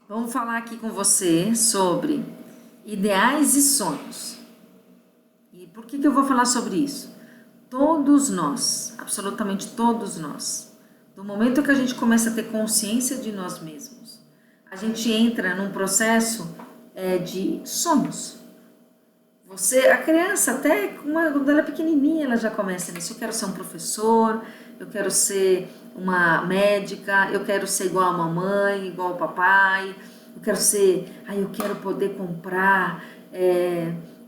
Vamos falar aqui com você sobre ideais e sonhos. E por que eu vou falar sobre isso? Todos nós, absolutamente todos nós, do momento que a gente começa a ter consciência de nós mesmos, a gente entra num processo de sonhos. A criança, até quando ela é pequenininha, ela já começa nisso. Eu quero ser um professor, eu quero ser uma médica, eu quero ser igual a mamãe, igual ao papai, eu quero poder comprar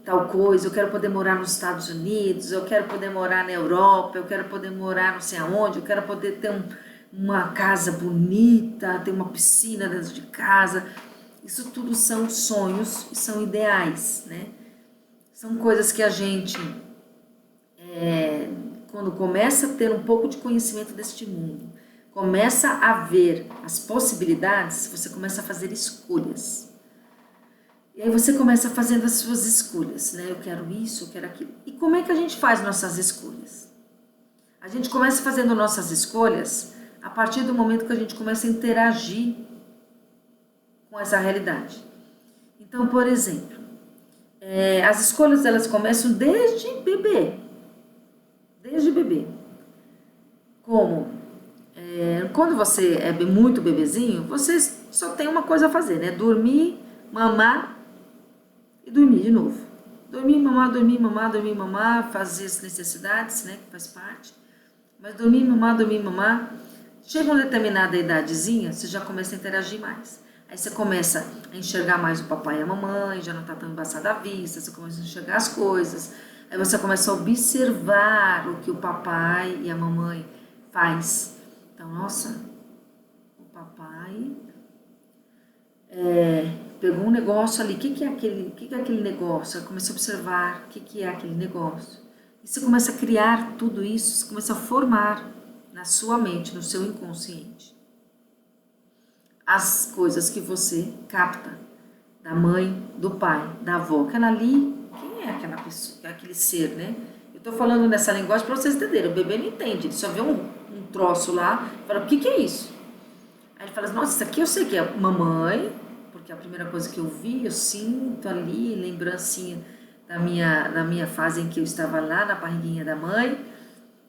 tal coisa, eu quero poder morar nos Estados Unidos, eu quero poder morar na Europa, eu quero poder morar não sei aonde, eu quero poder ter uma casa bonita, ter uma piscina dentro de casa. Isso tudo são sonhos e são ideais, né? São coisas que a gente, quando começa a ter um pouco de conhecimento deste mundo, começa a ver as possibilidades, você começa a fazer escolhas. E aí você começa fazendo as suas escolhas, né? Eu quero isso, eu quero aquilo. E como é que a gente faz nossas escolhas? A gente começa fazendo nossas escolhas a partir do momento que a gente começa a interagir com essa realidade. Então, por exemplo, as escolhas elas começam desde bebê. Desde bebê. Como? Quando você é muito bebezinho, você só tem uma coisa a fazer, né? Dormir, mamar e dormir de novo. Dormir, mamar, dormir, mamar, dormir, mamar, fazer as necessidades, né? Que faz parte. Mas dormir, mamar. Chega uma determinada idadezinha, você já começa a interagir mais. Aí você começa a enxergar mais o papai e a mamãe, já não tá tão embaçada a vista, você começa a enxergar as coisas. Aí você começa a observar o que o papai e a mamãe faz. Então, nossa, o papai pegou um negócio ali, o que é aquele negócio? Aí começa a observar o que é aquele negócio. E você começa a criar tudo isso, você começa a formar na sua mente, no seu inconsciente, as coisas que você capta da mãe, do pai, da avó. Aquela ali, quem é aquela pessoa, aquele ser, né? Eu tô falando nessa linguagem para vocês entenderem. O bebê não entende, ele só vê um troço lá e fala, o que é isso? Aí ele fala, nossa, isso aqui eu sei que é mamãe, porque é a primeira coisa que eu vi, eu sinto ali, lembrancinha da minha fase em que eu estava lá na barriguinha da mãe.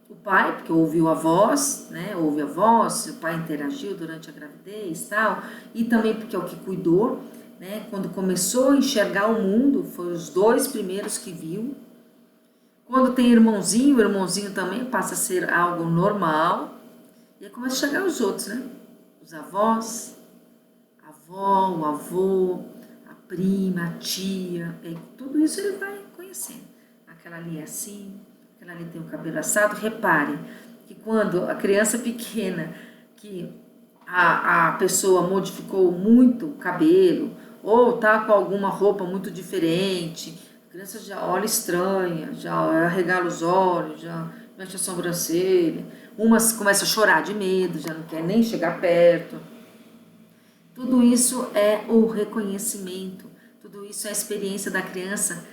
O pai, porque ouviu a voz, né? Ouve a voz, o pai interagiu durante a gravidez e tal, e também porque é o que cuidou, né? Quando começou a enxergar o mundo, foi os dois primeiros que viu. Quando tem irmãozinho, o irmãozinho também passa a ser algo normal, e aí começa a chegar os outros, né? Os avós, a avó, o avô, a prima, a tia, tudo isso ele vai conhecendo. Aquela ali é assim, aquela ali tem o cabelo assado. Repare que quando a criança pequena, que a pessoa modificou muito o cabelo, ou tá com alguma roupa muito diferente, a criança já olha estranha, já arregala os olhos, já mexe a sobrancelha, umas começa a chorar de medo, já não quer nem chegar perto. Tudo isso é o reconhecimento, tudo isso é a experiência da criança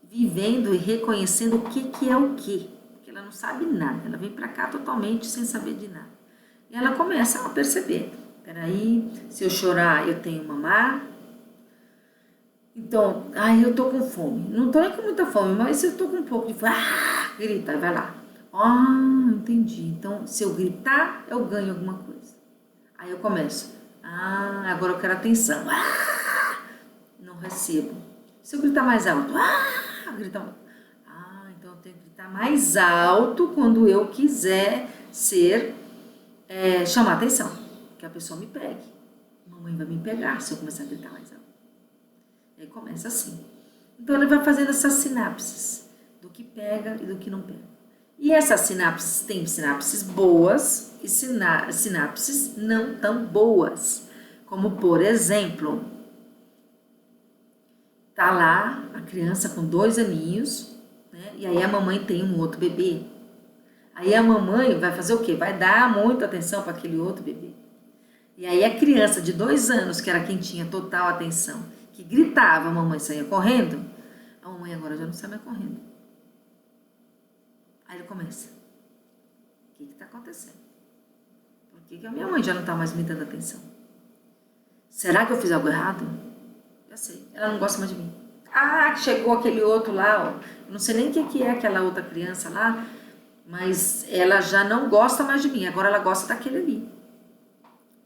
vivendo e reconhecendo o que é o que. Porque ela não sabe nada, ela vem para cá totalmente sem saber de nada. E ela começa a perceber, peraí, se eu chorar eu tenho mamar. Então, eu tô com fome. Não tô nem com muita fome, mas se eu tô com um pouco de fome, grita, vai lá. Entendi. Então, se eu gritar, eu ganho alguma coisa. Aí eu começo. Agora eu quero atenção. Não recebo. Se eu gritar mais alto, grita mais. Então eu tenho que gritar mais alto quando eu quiser chamar atenção. Que a pessoa me pegue. Mamãe vai me pegar se eu começar a gritar mais alto. E aí começa assim. Então ele vai fazendo essas sinapses do que pega e do que não pega. E essas sinapses tem sinapses boas e sinapses não tão boas. Como, por exemplo, tá lá a criança com 2 aninhos, né? E aí a mamãe tem um outro bebê. Aí a mamãe vai fazer o quê? Vai dar muita atenção para aquele outro bebê. E aí a criança de 2 anos, que era quem tinha total atenção, que gritava, a mamãe saía correndo, a mamãe agora já não sai mais correndo. Aí ele começa. O que está acontecendo? Por que a minha mãe já não está mais me dando atenção? Será que eu fiz algo errado? Já sei, ela não gosta mais de mim. Ah, chegou aquele outro lá, ó. Não sei nem o que é aquela outra criança lá, mas ela já não gosta mais de mim, agora ela gosta daquele ali.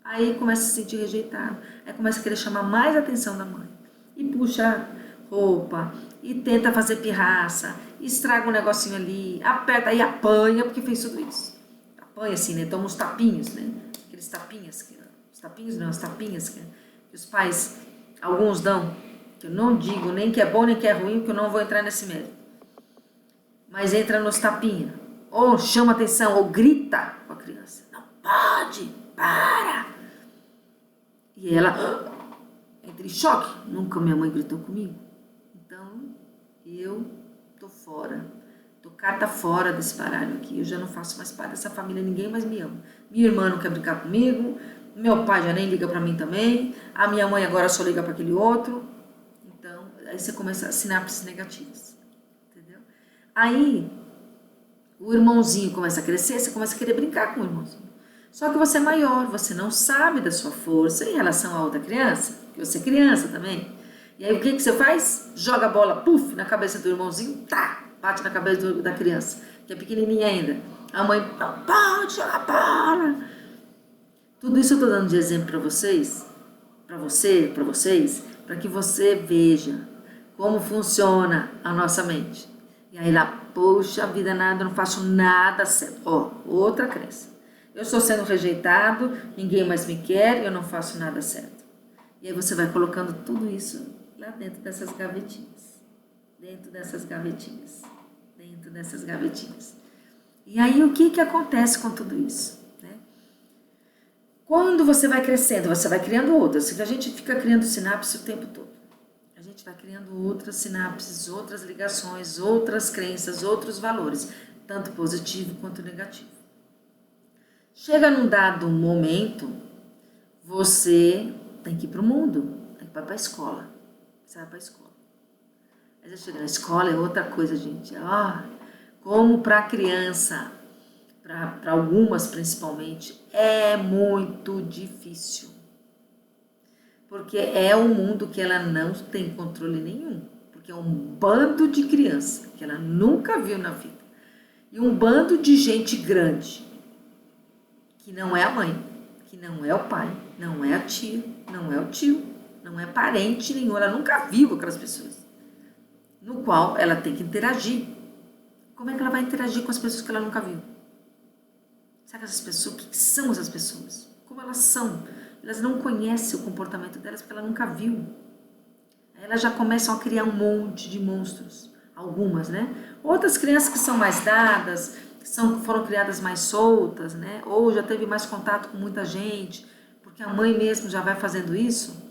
Aí começa a se sentir rejeitado, aí começa a querer chamar mais a atenção da mãe. E puxa roupa, e tenta fazer pirraça, estraga um negocinho ali, aperta e apanha porque fez tudo isso. Apanha assim, né? Toma uns tapinhos, né? Aqueles tapinhas, os tapinhos não, as tapinhas que os pais, alguns dão, que eu não digo nem que é bom nem que é ruim, porque eu não vou entrar nesse mérito. Mas entra nos tapinhas, ou chama atenção, ou grita com a criança. Não pode, para! E ela entra em choque. Nunca minha mãe gritou comigo. Então, eu tô fora. Tô carta fora desse baralho aqui. Eu já não faço mais parte dessa família, ninguém mais me ama. Minha irmã não quer brincar comigo. Meu pai já nem liga pra mim também. A minha mãe agora só liga pra aquele outro. Então, aí você começa a sinapses negativas. Entendeu? Aí, o irmãozinho começa a crescer, você começa a querer brincar com o irmãozinho. Só que você é maior, você não sabe da sua força em relação a outra criança, que você é criança também. E aí o que você faz? Joga a bola, puf, na cabeça do irmãozinho, tá, bate na cabeça da criança, que é pequenininha ainda. A mãe, não pode jogar bola. Tudo isso eu tô dando de exemplo para vocês, para vocês, para que você veja como funciona a nossa mente. E aí lá, poxa vida, nada, eu não faço nada certo. Ó, outra crença. Eu estou sendo rejeitado, ninguém mais me quer, eu não faço nada certo. E aí você vai colocando tudo isso lá dentro dessas gavetinhas. Dentro dessas gavetinhas. Dentro dessas gavetinhas. E aí o que acontece com tudo isso? Né? Quando você vai crescendo, você vai criando outras. A gente fica criando sinapses o tempo todo. A gente vai criando outras sinapses, outras ligações, outras crenças, outros valores, tanto positivo quanto negativo. Chega num dado momento, você tem que ir para o mundo, tem que ir para a escola. Você vai para a escola. Aí você chega na escola, é outra coisa, gente. Como para a criança, para algumas principalmente, é muito difícil. Porque é um mundo que ela não tem controle nenhum. Porque é um bando de criança que ela nunca viu na vida. E um bando de gente grande, que não é a mãe, que não é o pai, não é a tia, não é o tio, não é parente nenhum, ela nunca viu aquelas pessoas, no qual ela tem que interagir. Como é que ela vai interagir com as pessoas que ela nunca viu? Sabe essas pessoas? O que são essas pessoas? Como elas são? Elas não conhecem o comportamento delas porque ela nunca viu. Aí elas já começam a criar um monte de monstros, algumas, né? Outras crianças que são mais dadas, foram criadas mais soltas, né? Ou já teve mais contato com muita gente, porque a mãe mesmo já vai fazendo isso,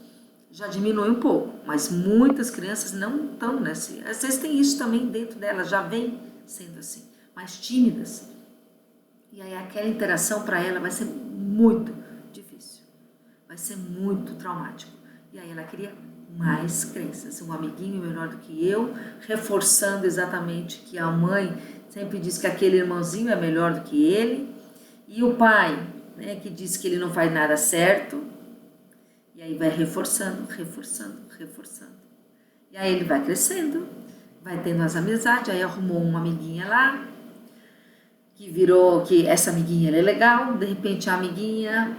já diminui um pouco. Mas muitas crianças não estão nessa. Às vezes tem isso também dentro delas, já vem sendo assim, mais tímidas. E aí aquela interação para ela vai ser muito difícil, vai ser muito traumático. E aí ela cria mais crenças, um amiguinho melhor do que eu, reforçando exatamente que a mãe sempre diz que aquele irmãozinho é melhor do que ele, e o pai, né, que diz que ele não faz nada certo, e aí vai reforçando. E aí ele vai crescendo, vai tendo as amizades, aí arrumou uma amiguinha lá, que virou, que essa amiguinha ela é legal, de repente a amiguinha,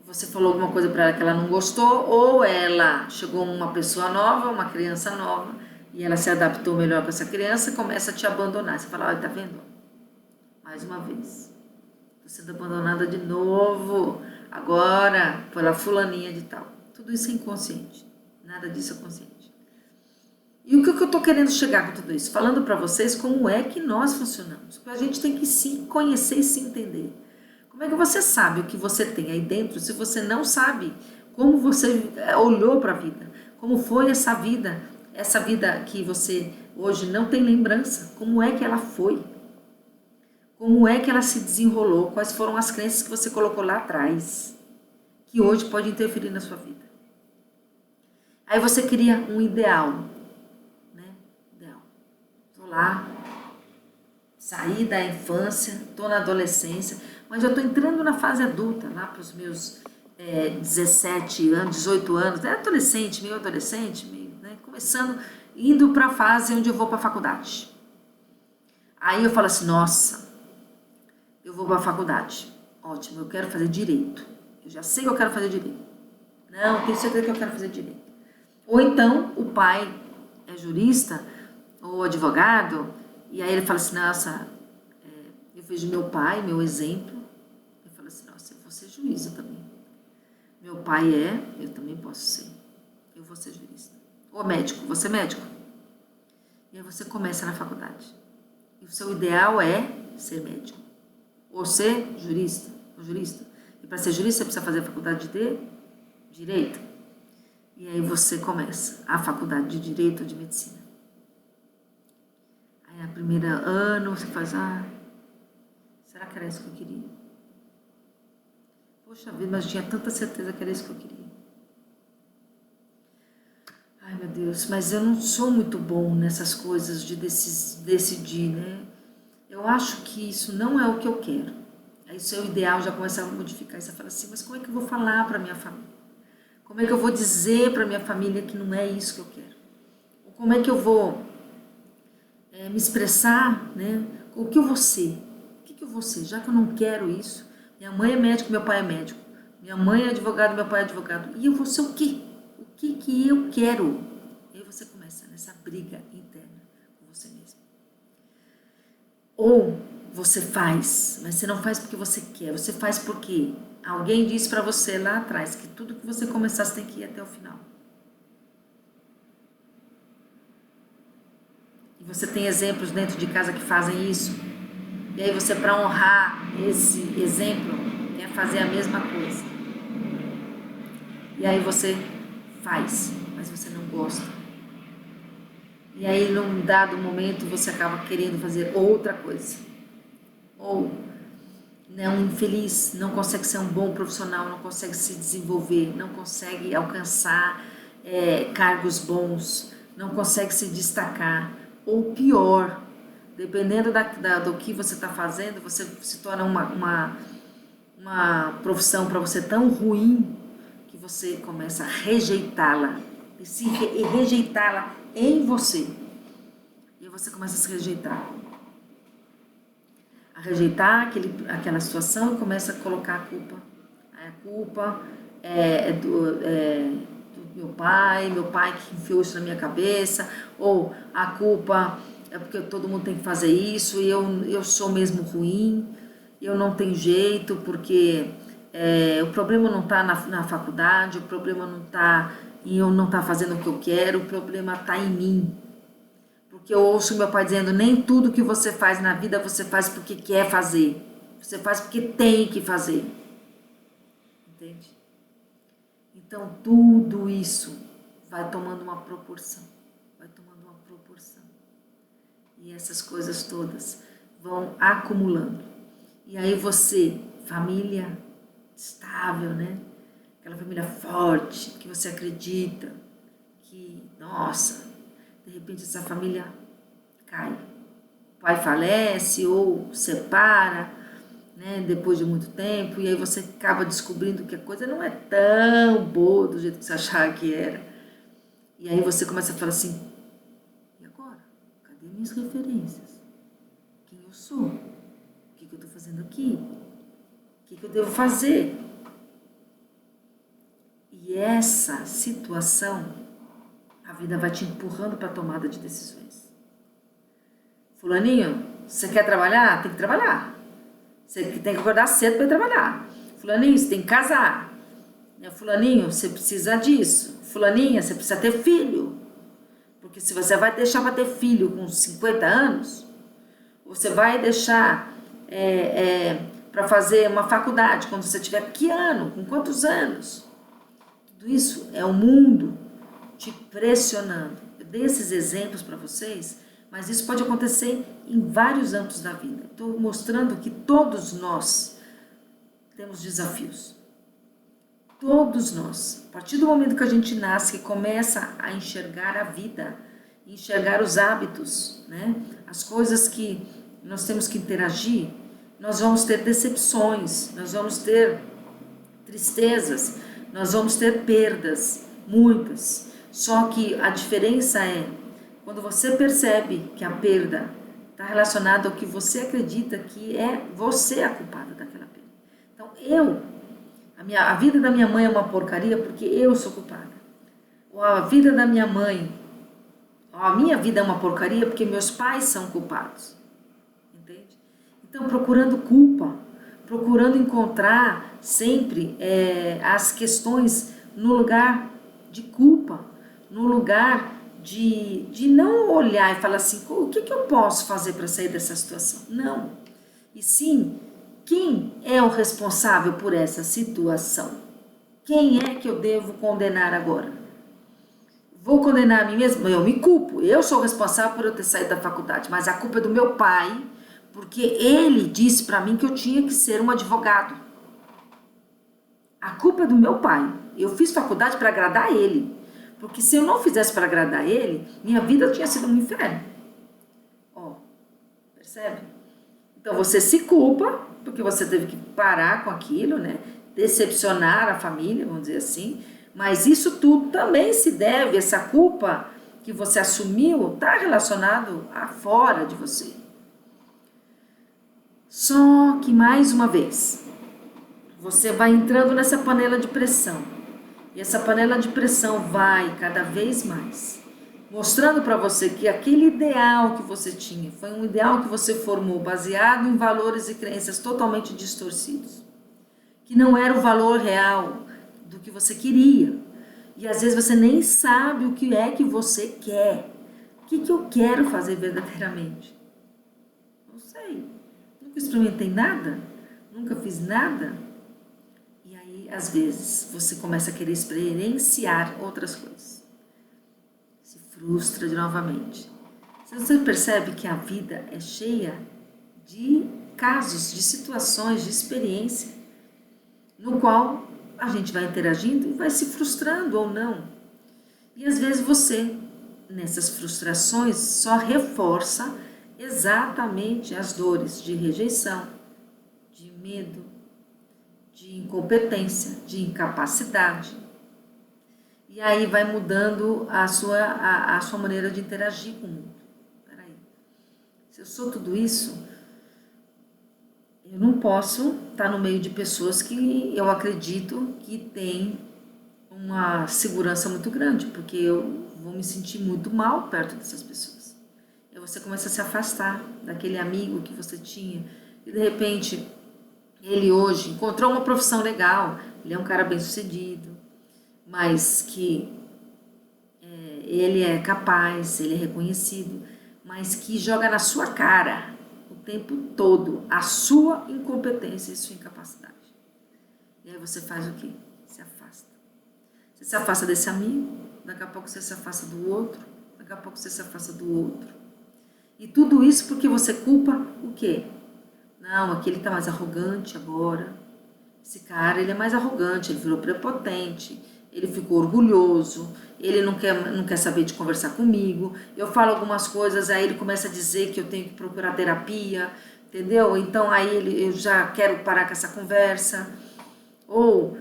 você falou alguma coisa para ela que ela não gostou, ou ela chegou uma pessoa nova, uma criança nova, e ela se adaptou melhor com essa criança e começa a te abandonar. Você fala, olha, tá vendo? Mais uma vez. Tô sendo abandonada de novo, agora, pela fulaninha de tal. Tudo isso é inconsciente. Nada disso é consciente. E o que eu tô querendo chegar com tudo isso? Falando para vocês como é que nós funcionamos. Porque a gente tem que se conhecer e se entender. Como é que você sabe o que você tem aí dentro se você não sabe como você olhou para a vida? Como foi essa vida que você hoje não tem lembrança? Como é que ela foi? Como é que ela se desenrolou? Quais foram as crenças que você colocou lá atrás? Que hoje pode interferir na sua vida. Aí você cria um ideal. Né? Ideal. Tô lá, saí da infância, tô na adolescência, mas eu tô entrando na fase adulta, lá para os meus 17 anos, 18 anos, adolescente, meio, né, começando, indo para a fase onde eu vou para a faculdade. Aí eu falo assim, nossa, eu vou para a faculdade, ótimo, eu quero fazer direito, eu já sei que eu quero fazer direito, não, tenho certeza que eu quero fazer direito. Ou então o pai é jurista ou advogado, e aí ele fala assim, nossa, eu vejo meu pai, meu exemplo, eu falo assim, nossa, eu vou ser juíza também. Meu pai eu também posso ser. Eu vou ser jurista. Ou médico, você é médico. E aí você começa na faculdade. E o seu ideal é ser médico. Ou ser jurista. Ou jurista. E para ser jurista você precisa fazer a faculdade de Direito. E aí você começa a faculdade de Direito ou de Medicina. Aí no primeiro ano você faz, será que era isso que eu queria? Poxa vida, mas eu tinha tanta certeza que era isso que eu queria. Ai, meu Deus, mas eu não sou muito bom nessas coisas de decidir, né? Eu acho que isso não é o que eu quero. Aí o seu ideal já começa a modificar. E você fala assim, mas como é que eu vou falar para minha família? Como é que eu vou dizer para minha família que não é isso que eu quero? Ou como é que eu vou me expressar, né? O que eu vou ser? O que eu vou ser? Já que eu não quero isso, minha mãe é médico, meu pai é médico. Minha mãe é advogado, meu pai é advogado. E eu vou ser o quê? O que eu quero? E aí você começa nessa briga interna com você mesmo. Ou você faz, mas você não faz porque você quer. Você faz porque alguém disse para você lá atrás que tudo que você começar você tem que ir até o final. E você tem exemplos dentro de casa que fazem isso. E aí você, para honrar esse exemplo, quer fazer a mesma coisa. E aí você faz, mas você não gosta. E aí, num dado momento, você acaba querendo fazer outra coisa. Ou não, infeliz, não consegue ser um bom profissional, não consegue se desenvolver, não consegue alcançar cargos bons, não consegue se destacar. Ou pior, dependendo do que você está fazendo, você se torna uma profissão para você tão ruim que você começa a rejeitá-la e rejeitá-la em você. E aí você começa a se rejeitar. A rejeitar aquela situação e começa a colocar a culpa. A culpa é do meu pai que enfiou isso na minha cabeça, ou a culpa é porque todo mundo tem que fazer isso e eu sou mesmo ruim, eu não tenho jeito, porque o problema não está na faculdade, o problema não está em eu não estar fazendo o que eu quero, o problema está em mim. Porque eu ouço meu pai dizendo, nem tudo que você faz na vida você faz porque quer fazer, você faz porque tem que fazer. Entende? Então tudo isso vai tomando uma proporção, e essas coisas todas vão acumulando. E aí você, família estável, né? Aquela família forte, que você acredita, que, nossa, de repente essa família cai. O pai falece ou separa, né, depois de muito tempo, e aí você acaba descobrindo que a coisa não é tão boa do jeito que você achava que era. E aí você começa a falar assim, e agora? Cadê minhas referências? Quem eu sou? O que eu estou fazendo aqui? O que eu devo fazer? E essa situação, a vida vai te empurrando para a tomada de decisões. Fulaninho, você quer trabalhar? Tem que trabalhar. Você tem que acordar cedo para ir trabalhar. Fulaninho, você tem que casar. Fulaninho, você precisa disso. Fulaninha, você precisa ter filho. Porque se você vai deixar para ter filho com 50 anos, você vai deixar para fazer uma faculdade quando você tiver que ano, com quantos anos? Tudo isso é o mundo te pressionando. Eu dei esses exemplos para vocês, mas isso pode acontecer em vários âmbitos da vida. Estou mostrando que todos nós temos desafios. Todos nós. A partir do momento que a gente nasce, que começa a enxergar a vida, enxergar os hábitos, né? As coisas que nós temos que interagir, nós vamos ter decepções, nós vamos ter tristezas, nós vamos ter perdas, muitas. Só que a diferença é quando você percebe que a perda está relacionada ao que você acredita que é você a culpada daquela perda. Então a vida da minha mãe é uma porcaria porque eu sou culpada. Ou a vida da minha mãe, ou a minha vida é uma porcaria porque meus pais são culpados. Entende? Então procurando culpa, procurando encontrar sempre as questões no lugar de culpa, no lugar de não olhar e falar assim, o que eu posso fazer para sair dessa situação? Não. E sim, quem é o responsável por essa situação? Quem é que eu devo condenar agora? Vou condenar a mim mesmo? Eu me culpo. Eu sou responsável por eu ter saído da faculdade, mas a culpa é do meu pai, porque ele disse para mim que eu tinha que ser um advogado. A culpa é do meu pai. Eu fiz faculdade para agradar ele. Porque se eu não fizesse para agradar ele, minha vida tinha sido um inferno. Ó, percebe? Então você se culpa, porque você teve que parar com aquilo, né? Decepcionar a família, vamos dizer assim. Mas isso tudo também se deve, essa culpa que você assumiu, está relacionado a fora de você. Só que, mais uma vez, você vai entrando nessa panela de pressão. E essa panela de pressão vai cada vez mais mostrando para você que aquele ideal que você tinha foi um ideal que você formou baseado em valores e crenças totalmente distorcidos, que não era o valor real do que você queria. E às vezes você nem sabe o que é que você quer. O que eu quero fazer verdadeiramente? Não sei. Nunca experimentei nada? Nunca fiz nada? E aí, às vezes, você começa a querer experienciar outras coisas. Se frustra novamente. Você percebe que a vida é cheia de casos, de situações, de experiência, no qual a gente vai interagindo e vai se frustrando ou não. E às vezes você, nessas frustrações, só reforça exatamente as dores de rejeição, de medo, de incompetência, de incapacidade. E aí vai mudando a sua maneira de interagir com o mundo. Peraí, se eu sou tudo isso, eu não posso estar no meio de pessoas que eu acredito que têm uma segurança muito grande, porque eu vou me sentir muito mal perto dessas pessoas. E aí você começa a se afastar daquele amigo que você tinha, e de repente ele hoje encontrou uma profissão legal, ele é um cara bem sucedido, mas que ele é capaz, ele é reconhecido, mas que joga na sua cara o tempo todo a sua incompetência e sua incapacidade. E aí você faz o quê? Se afasta. Você se afasta desse amigo, daqui a pouco você se afasta do outro, daqui a pouco você se afasta do outro. E tudo isso porque você culpa o quê? Não, aquele está mais arrogante agora. Esse cara, ele é mais arrogante, ele virou prepotente, ele ficou orgulhoso, ele não quer saber de conversar comigo. Eu falo algumas coisas, aí ele começa a dizer que eu tenho que procurar terapia, entendeu? Então aí eu já quero parar com essa conversa. Ou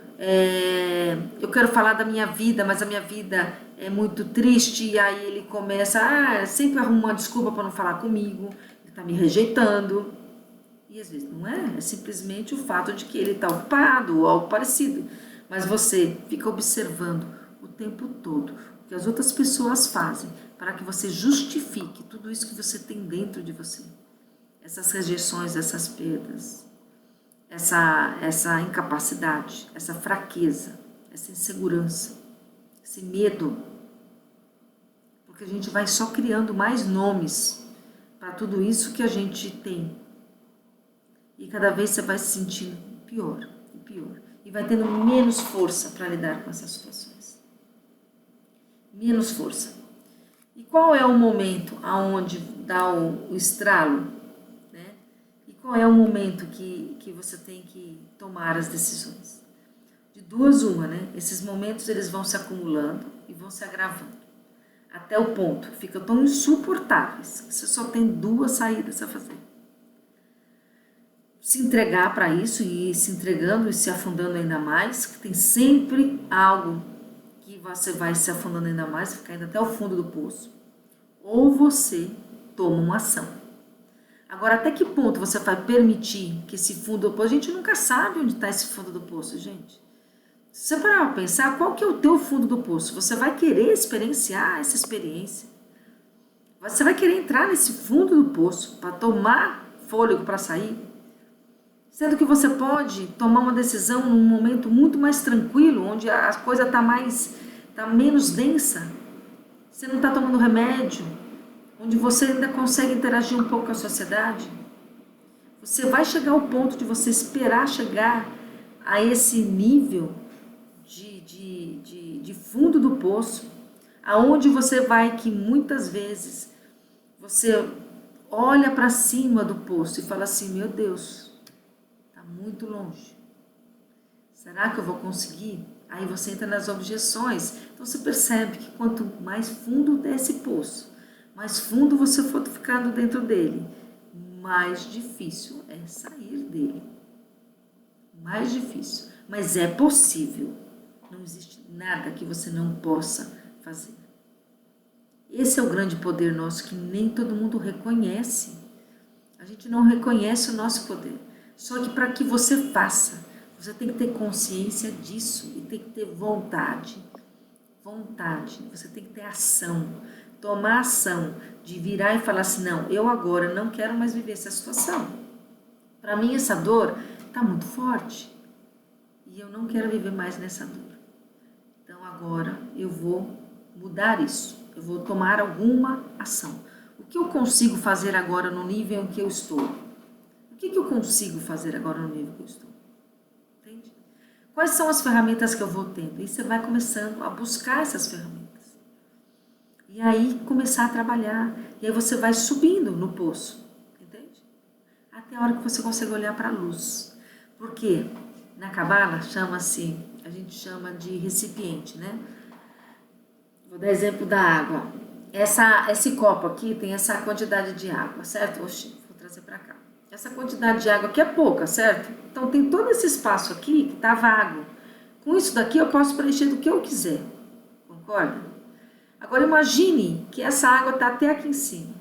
eu quero falar da minha vida, mas a minha vida é muito triste, e aí ele começa, sempre arruma uma desculpa para não falar comigo, ele está me rejeitando. E às vezes não é simplesmente o fato de que ele está ocupado ou algo parecido. Mas você fica observando o tempo todo o que as outras pessoas fazem para que você justifique tudo isso que você tem dentro de você. Essas rejeições, essas perdas, essa incapacidade, essa fraqueza, essa insegurança, esse medo. Porque a gente vai só criando mais nomes para tudo isso que a gente tem. E cada vez você vai se sentindo pior e pior. E vai tendo menos força para lidar com essas situações. Menos força. E qual é o momento aonde dá o estralo? Né? E qual é o momento que você tem que tomar as decisões? De duas uma, né? Esses momentos eles vão se acumulando e vão se agravando. Até o ponto que ficam tão insuportáveis que você só tem duas saídas a fazer. se entregar para isso e ir se entregando e se afundando ainda mais, que tem sempre algo que você vai se afundando ainda mais, ficar indo até o fundo do poço, ou você toma uma ação. Agora, até que ponto você vai permitir que esse fundo do poço, a gente nunca sabe onde está esse fundo do poço, gente. Se você parar para pensar, qual que é o teu fundo do poço? Você vai querer experienciar essa experiência? Você vai querer entrar nesse fundo do poço para tomar fôlego para sair? Sendo que você pode tomar uma decisão num momento muito mais tranquilo, onde a coisa está menos densa. Você não está tomando remédio, onde você ainda consegue interagir um pouco com a sociedade. Você vai chegar ao ponto de você esperar chegar a esse nível de fundo do poço, aonde você vai que muitas vezes você olha para cima do poço e fala assim, meu Deus, está muito longe. Será que eu vou conseguir? Aí você entra nas objeções. Então você percebe que quanto mais fundo der esse poço, mais fundo você for ficando dentro dele, mais difícil é sair dele. Mais difícil. Mas é possível. Não existe nada que você não possa fazer. Esse é o grande poder nosso que nem todo mundo reconhece. A gente não reconhece o nosso poder. Só que para que você faça, você tem que ter consciência disso e tem que ter vontade. Vontade. Você tem que ter ação. Tomar ação de virar e falar assim, não, eu agora não quero mais viver essa situação. Para mim essa dor está muito forte e eu não quero viver mais nessa dor. Então agora eu vou mudar isso, eu vou tomar alguma ação. O que eu consigo fazer agora no nível em que eu estou? O que eu consigo fazer agora no nível que eu estou? Entende? Quais são as ferramentas que eu vou tendo? E você vai começando a buscar essas ferramentas. E aí começar a trabalhar. E aí você vai subindo no poço. Entende? Até a hora que você consegue olhar para a luz. Porque na Cabala chama-se, a gente chama de recipiente, né? Vou dar exemplo da água. Esse copo aqui tem essa quantidade de água, certo? Oxi, vou trazer para cá. Essa quantidade de água aqui é pouca, certo? Então tem todo esse espaço aqui que está vago. Com isso daqui eu posso preencher do que eu quiser. Concorda? Agora imagine que essa água está até aqui em cima.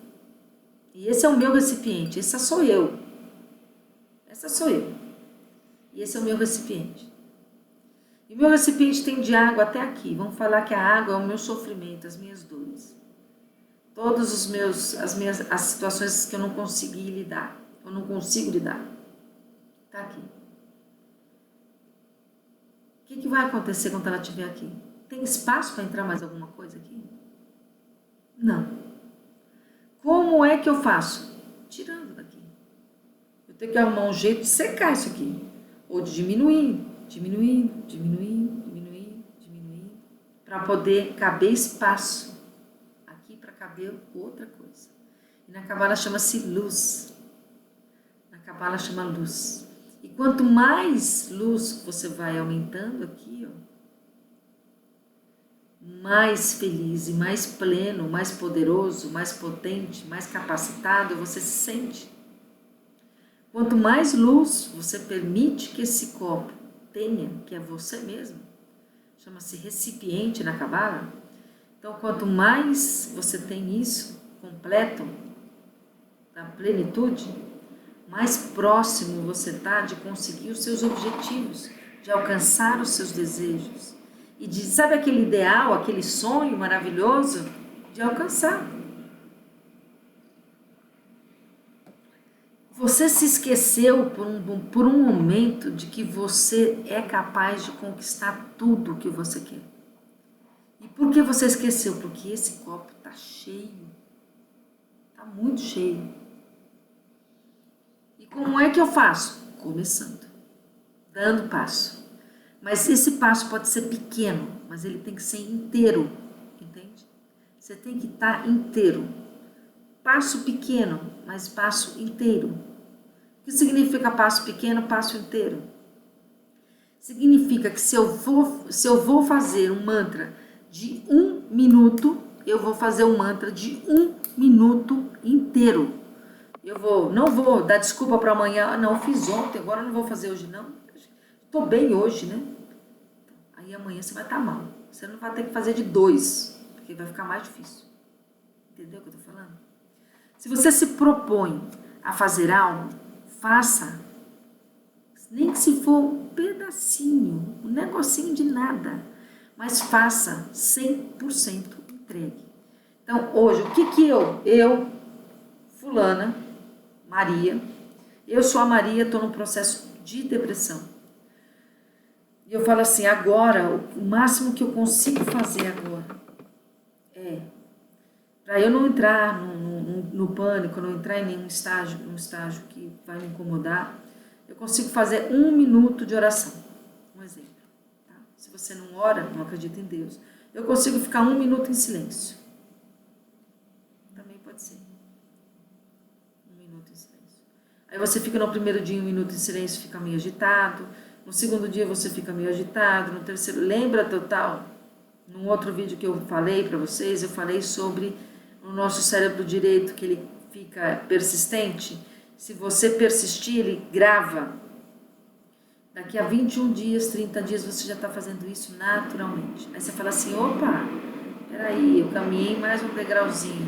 E esse é o meu recipiente, essa sou eu. Essa sou eu. E esse é o meu recipiente. E o meu recipiente tem de água até aqui. Vamos falar que a água é o meu sofrimento, as minhas dores. Todos as situações que eu não consegui lidar. Eu não consigo lidar. Está aqui. O que vai acontecer quando ela estiver aqui? Tem espaço para entrar mais alguma coisa aqui? Não. Como é que eu faço? Tirando daqui. Eu tenho que arrumar um jeito de secar isso aqui. Ou de diminuir, para poder caber espaço. Aqui para caber outra coisa. E na Cabala chama-se luz. Na Cabala chama luz. E quanto mais luz você vai aumentando aqui, ó, mais feliz e mais pleno, mais poderoso, mais potente, mais capacitado você se sente. Quanto mais luz você permite que esse copo tenha, que é você mesmo, chama-se recipiente na Cabala. Então, quanto mais você tem isso completo, da plenitude, mais próximo você está de conseguir os seus objetivos, de alcançar os seus desejos. E de, sabe aquele ideal, aquele sonho maravilhoso de alcançar. Você se esqueceu por um momento de que você é capaz de conquistar tudo o que você quer. E por que você esqueceu? Porque esse copo está cheio. Está muito cheio. E como é que eu faço? Começando. Dando passo. Mas esse passo pode ser pequeno, mas ele tem que ser inteiro, entende? Você tem que estar inteiro. Passo pequeno, mas passo inteiro. O que significa passo pequeno, passo inteiro? Significa que se eu vou fazer um mantra de 1 minuto, eu vou fazer um mantra de 1 minuto inteiro. não vou dar desculpa para amanhã. Não, eu fiz ontem, agora eu não vou fazer hoje não. Estou bem hoje, né? Aí amanhã você vai estar mal. Você não vai ter que fazer de 2, porque vai ficar mais difícil. Entendeu o que eu estou falando? Se você se propõe a fazer algo, faça. Nem que se for um pedacinho, um negocinho de nada. Mas faça 100% entregue. Então, hoje, o que eu, fulana, Maria, eu sou a Maria, estou num processo de depressão. E eu falo assim, agora, o máximo que eu consigo fazer agora é, para eu não entrar no pânico, não entrar em nenhum estágio, que vai me incomodar, eu consigo fazer 1 minuto de oração. Um exemplo. Tá? Se você não ora, não acredita em Deus, eu consigo ficar 1 minuto em silêncio. Também pode ser. 1 minuto em silêncio. Aí você fica no primeiro dia 1 minuto em silêncio, fica meio agitado. No segundo dia você fica meio agitado. No terceiro, lembra total? Num outro vídeo que eu falei para vocês, eu falei sobre o nosso cérebro direito, que ele fica persistente. Se você persistir, ele grava. Daqui a 21 dias, 30 dias, você já está fazendo isso naturalmente. Aí você fala assim, opa, peraí, eu caminhei mais um degrauzinho.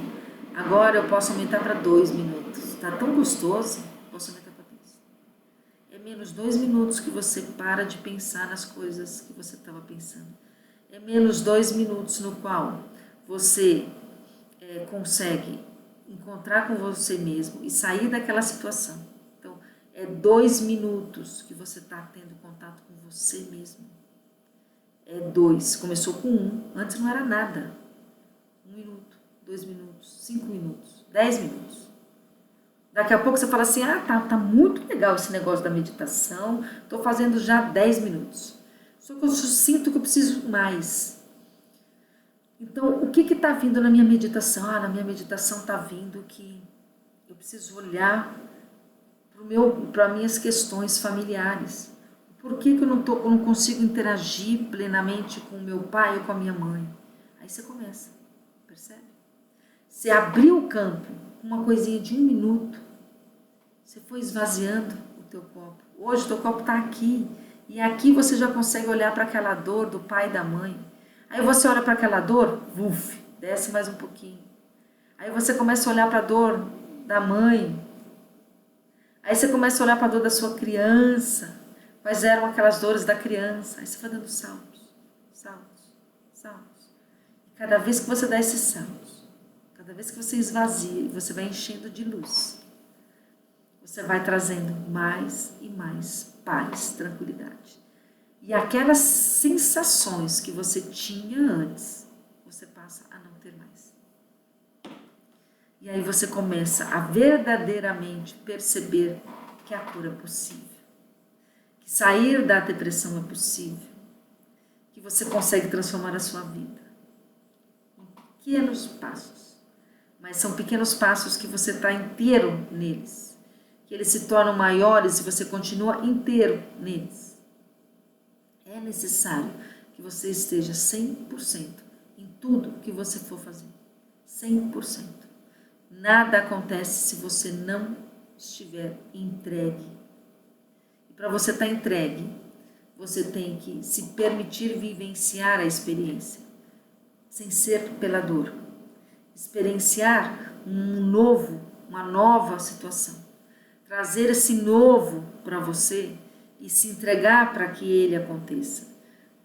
Agora eu posso aumentar para 2 minutos. Está tão gostoso, posso aumentar para 2. É menos 2 minutos que você para de pensar nas coisas que você estava pensando. É menos 2 minutos no qual você consegue encontrar com você mesmo e sair daquela situação. Então, é 2 minutos que você está tendo contato com você mesmo. É 2. Começou com 1. Antes não era nada. 1 minuto, 2 minutos, 5 minutos, 10 minutos. Daqui a pouco você fala assim, tá muito legal esse negócio da meditação, estou fazendo já 10 minutos. Só que eu sinto que eu preciso mais. Então, o que está vindo na minha meditação? Na minha meditação está vindo que eu preciso olhar para minhas questões familiares. Por que eu não consigo interagir plenamente com o meu pai ou com a minha mãe? Aí você começa, percebe? Você abriu o campo com uma coisinha de 1 minuto, você foi esvaziando o teu copo. Hoje o teu copo está aqui, e aqui você já consegue olhar para aquela dor do pai e da mãe. Aí você olha para aquela dor, desce mais um pouquinho. Aí você começa a olhar para a dor da mãe. Aí você começa a olhar para a dor da sua criança. Quais eram aquelas dores da criança? Aí você vai dando saltos, saltos, saltos. E cada vez que você dá esses saltos, cada vez que você esvazia e você vai enchendo de luz, você vai trazendo mais e mais paz, tranquilidade. E aquelas sensações que você tinha antes, você passa a não ter mais. E aí você começa a verdadeiramente perceber que a cura é possível. Que sair da depressão é possível. Que você consegue transformar a sua vida. Em pequenos passos. Mas são pequenos passos que você está inteiro neles. Que eles se tornam maiores e você continua inteiro neles. É necessário que você esteja 100% em tudo que você for fazer. 100%. Nada acontece se você não estiver entregue. E para você estar entregue, você tem que se permitir vivenciar a experiência, sem ser pela dor. Experienciar uma nova situação. Trazer esse novo para você e se entregar para que ele aconteça.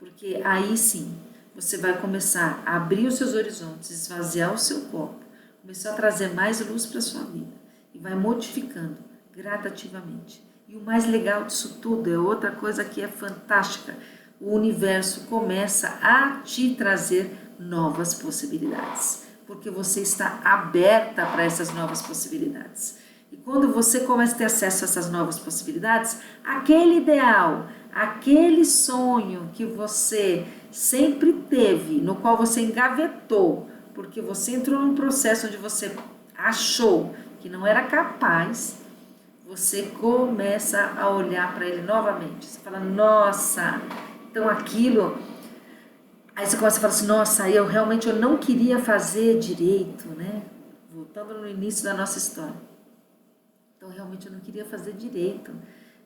Porque aí sim, você vai começar a abrir os seus horizontes, esvaziar o seu copo, começar a trazer mais luz para a sua vida e vai modificando gradativamente. E o mais legal disso tudo é outra coisa que é fantástica. O universo começa a te trazer novas possibilidades, porque você está aberta para essas novas possibilidades. E quando você começa a ter acesso a essas novas possibilidades, aquele ideal, aquele sonho que você sempre teve, no qual você engavetou, porque você entrou num processo onde você achou que não era capaz, você começa a olhar para ele novamente. Você fala, nossa, então aquilo... Aí você começa a falar assim, nossa, eu não queria fazer direito, né? Voltando no início da nossa história. Então realmente eu não queria fazer direito.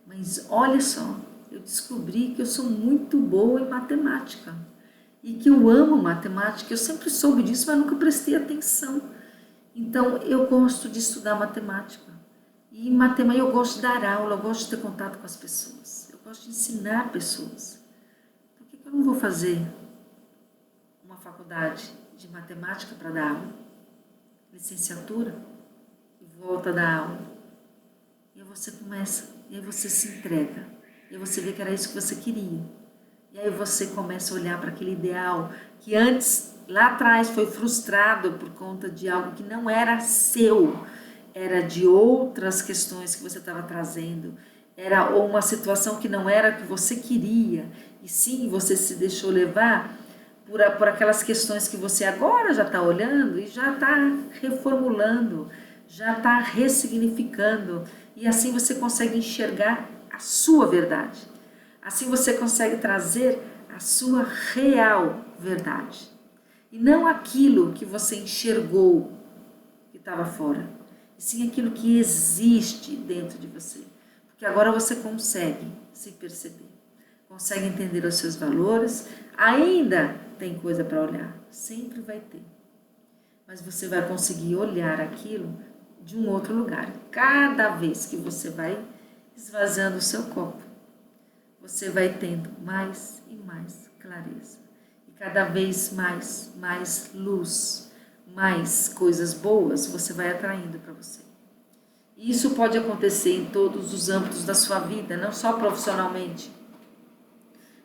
Mas olha só, eu descobri que eu sou muito boa em matemática. E que eu amo matemática. Eu sempre soube disso, mas nunca prestei atenção. Então eu gosto de estudar matemática. E em matemática eu gosto de dar aula, eu gosto de ter contato com as pessoas. Eu gosto de ensinar pessoas. Por que eu não vou fazer uma faculdade de matemática para dar aula? Licenciatura? E volta a dar aula. E aí você começa, e aí você se entrega. E aí você vê que era isso que você queria. E aí você começa a olhar para aquele ideal que antes, lá atrás, foi frustrado por conta de algo que não era seu. Era de outras questões que você estava trazendo, era uma situação que não era o que você queria, e sim você se deixou levar por aquelas questões que você agora já está olhando e já está reformulando, já está ressignificando, e assim você consegue enxergar a sua verdade, assim você consegue trazer a sua real verdade, e não aquilo que você enxergou que estava fora, e sim aquilo que existe dentro de você. Porque agora você consegue se perceber, consegue entender os seus valores, ainda tem coisa para olhar, sempre vai ter. Mas você vai conseguir olhar aquilo de um outro lugar. Cada vez que você vai esvaziando o seu copo, você vai tendo mais e mais clareza. E cada vez mais luz, mais coisas boas você vai atraindo para você. E isso pode acontecer em todos os âmbitos da sua vida, não só profissionalmente,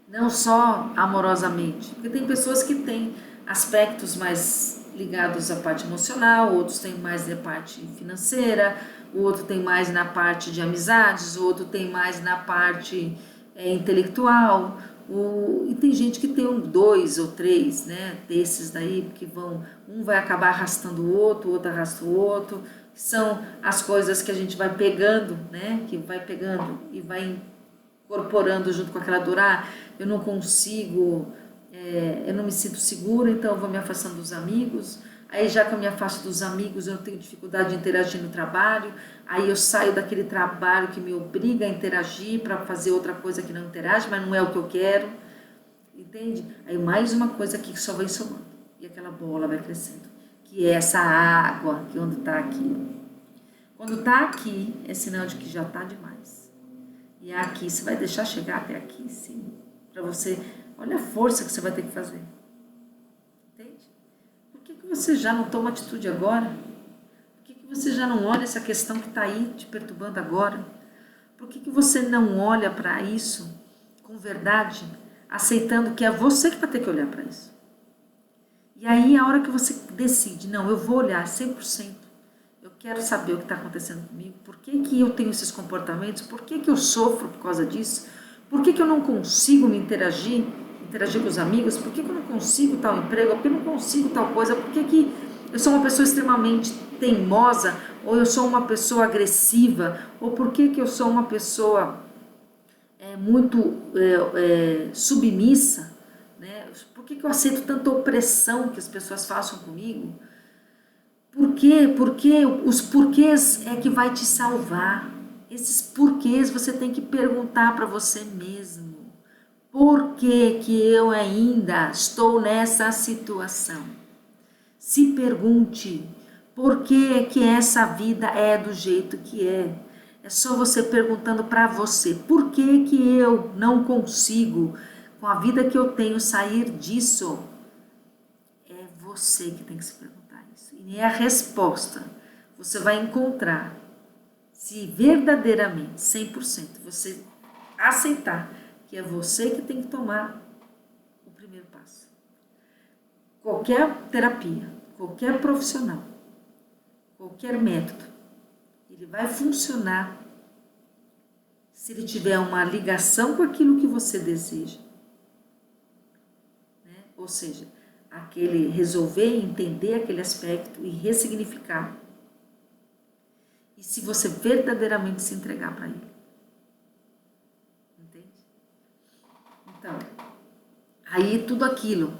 não só amorosamente, porque tem pessoas que têm aspectos mais ligados à parte emocional, outros têm mais na parte financeira, o outro tem mais na parte de amizades, o outro tem mais na parte intelectual. E tem gente que tem dois ou três, né, desses daí, que um vai acabar arrastando o outro arrasta o outro, são as coisas que a gente vai pegando, né, que vai pegando e vai incorporando junto com aquela dor. Eu não consigo, eu não me sinto segura, então eu vou me afastando dos amigos. Aí já que eu me afasto dos amigos, eu tenho dificuldade de interagir no trabalho, aí eu saio daquele trabalho que me obriga a interagir para fazer outra coisa que não interage, mas não é o que eu quero, entende? Aí mais uma coisa aqui que só vai somando, e aquela bola vai crescendo, que é essa água que onde está aqui. Quando está aqui, é sinal de que já está demais. E aqui, você vai deixar chegar até aqui, sim, para você, olha a força que você vai ter que fazer. Por que você já não toma atitude agora? Por que você já não olha essa questão que está aí te perturbando agora? Por que você não olha para isso com verdade, aceitando que é você que vai ter que olhar para isso? E aí, a hora que você decide, não, eu vou olhar 100%, eu quero saber o que está acontecendo comigo, por que eu tenho esses comportamentos, por que eu sofro por causa disso, por que eu não consigo me interagir com os amigos, por que eu não consigo tal emprego, por que eu não consigo tal coisa, por que eu sou uma pessoa extremamente teimosa, ou eu sou uma pessoa agressiva, ou por que eu sou uma pessoa muito submissa, né? Por que eu aceito tanta opressão que as pessoas façam comigo? Por quê? Porque os porquês é que vai te salvar. Esses porquês você tem que perguntar para você mesmo. Por que eu ainda estou nessa situação? Se pergunte, por que essa vida é do jeito que é? É só você perguntando para você, por que eu não consigo, com a vida que eu tenho, sair disso? É você que tem que se perguntar isso. E a resposta você vai encontrar se verdadeiramente, 100%, você aceitar que é você que tem que tomar o primeiro passo. Qualquer terapia, qualquer profissional, qualquer método, ele vai funcionar se ele tiver uma ligação com aquilo que você deseja, né? Ou seja, aquele resolver, entender aquele aspecto e ressignificar. E se você verdadeiramente se entregar para ele. Entende? Então, aí tudo aquilo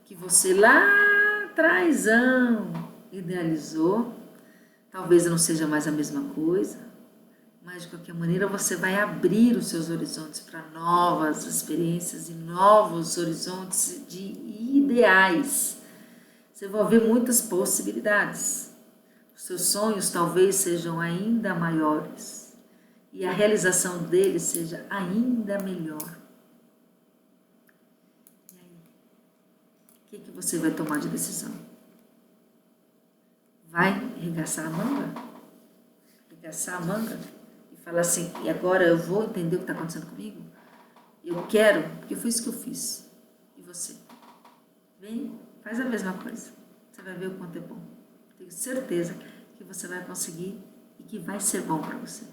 que você lá atrásão idealizou, talvez não seja mais a mesma coisa, mas de qualquer maneira você vai abrir os seus horizontes para novas experiências e novos horizontes de ideais. Você vai ver muitas possibilidades. Os seus sonhos talvez sejam ainda maiores e a realização deles seja ainda melhor. E aí, o que você vai tomar de decisão? Vai arregaçar a manga? Arregaçar a manga? Fala assim, e agora eu vou entender o que está acontecendo comigo? Eu quero, porque foi isso que eu fiz. E você? Vem, faz a mesma coisa. Você vai ver o quanto é bom. Tenho certeza que você vai conseguir e que vai ser bom para você.